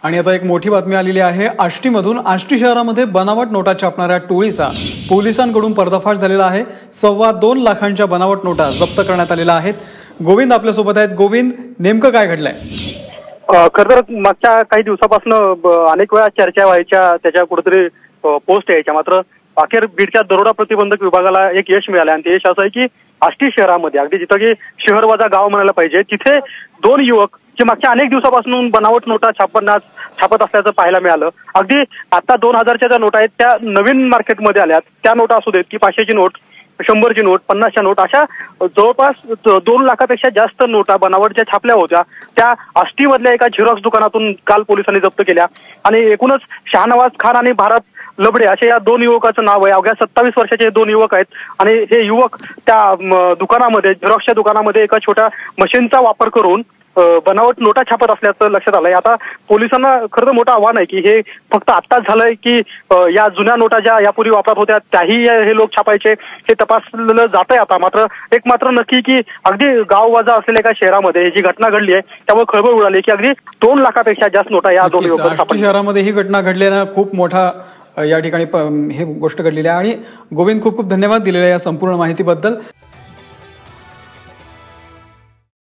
आणि आता एक मोठी बातमी आलेली आहे। आष्टीमधून आष्टी शहरामध्ये बनावट नोटा छापणाऱ्या टोळीचा पोलिसांकडून पर्दाफाश झालेला आहे। 2.25 लाखांच्या बनावट नोटा जप्त करण्यात आलेल्या आहेत। गोविंद आपल्या सोबत आहेत। गोविंद, नेमकं काय घडलंय? खरं तर मागच्या काही दिवसापासून अनेक वेळा चर्चा व्हायच्या, त्याच्या कुठेतरी पोस्ट यायच्या, मात्र अखेर बीडच्या दरोडा प्रतिबंधक विभागाला एक यश मिळालं आणि ते यश असं आहे की आष्टी शहरामध्ये, अगदी जिथं की शहर वजा गाव म्हणायला पाहिजे, तिथे 2 युवक जे मागच्या अनेक दिवसापासून बनावट नोटा छापत असल्याचं पाहायला मिळालं। अगदी आता 2000च्या ज्या नोटा आहेत त्या नवीन मार्केटमध्ये आल्यात, त्या नोटा असू देत की 500ची नोट, 100ची नोट, 50च्या नोट, अशा जवळपास 2 लाखापेक्षा जास्त नोटा बनावट ज्या छापल्या होत्या त्या आष्टीमधल्या एका झेरॉक्स दुकानातून काल पोलिसांनी जप्त केल्या। आणि एकूणच शाहनवाज खान आणि भारत लबडे असे या 2 युवकाचं नाव आहे। अवघ्या 27 वर्षाचे 2 युवक आहेत आणि हे युवक त्या दुकानामध्ये, झेरॉक्सच्या दुकानामध्ये एका छोट्या मशीनचा वापर करून बनावट नोटा छापत असल्याचं लक्षात आलंय। आता पोलिसांना खरं तर मोठं आव्हान आहे की हे फक्त आत्ताच झालंय की या जुन्या नोटा ज्या यापूर्वी वापरात होत्या त्याही हे लोक छापायचे, हे तपासलं जातंय आता। मात्र नक्की की अगदी गाव वजा असलेल्या एका शहरामध्ये जी घटना घडली आहे त्यामुळे खळबळ उडाली की अगदी 2 लाखापेक्षा जास्त नोटा या 2 युवकांनी आष्टी शहरामध्ये ही घटना घडल्यानं खूप मोठा या ठिकाणी हे गोष्ट घडलेली आहे। आणि गोविंद, खूप खूप धन्यवाद दिलेल्या या संपूर्ण माहितीबद्दल।